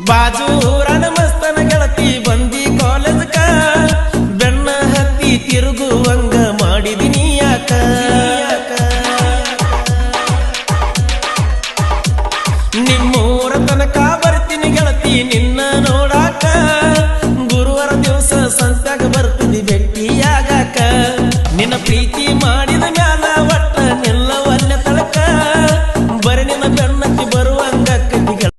ಬಾಜು ಊರನ ಮಸ್ತನ ಗೆಳತಿ ಬಂದಿ ಕಾಲೇಜ್ಕ ಬೆನ್ನ ಹತ್ತಿ ತಿರುಗುವಂಗ ಮಾಡಿದಿನಿ ಯಾಕ ನಿಮ್ಮೂರ ತನಕ ಬರ್ತೀನಿ ಗೆಳತಿ ನಿನ್ನ ನೋಡಾಕ ಗುರುವಾರ ದಿವಸ ಸಂತ್ಯಾಗ ಬರ್ತೀನಿ ಭೇಟಿಯಾಗಾಕ ನಿನ್ನ ಪ್ರೀತಿ ಮಾಡಿ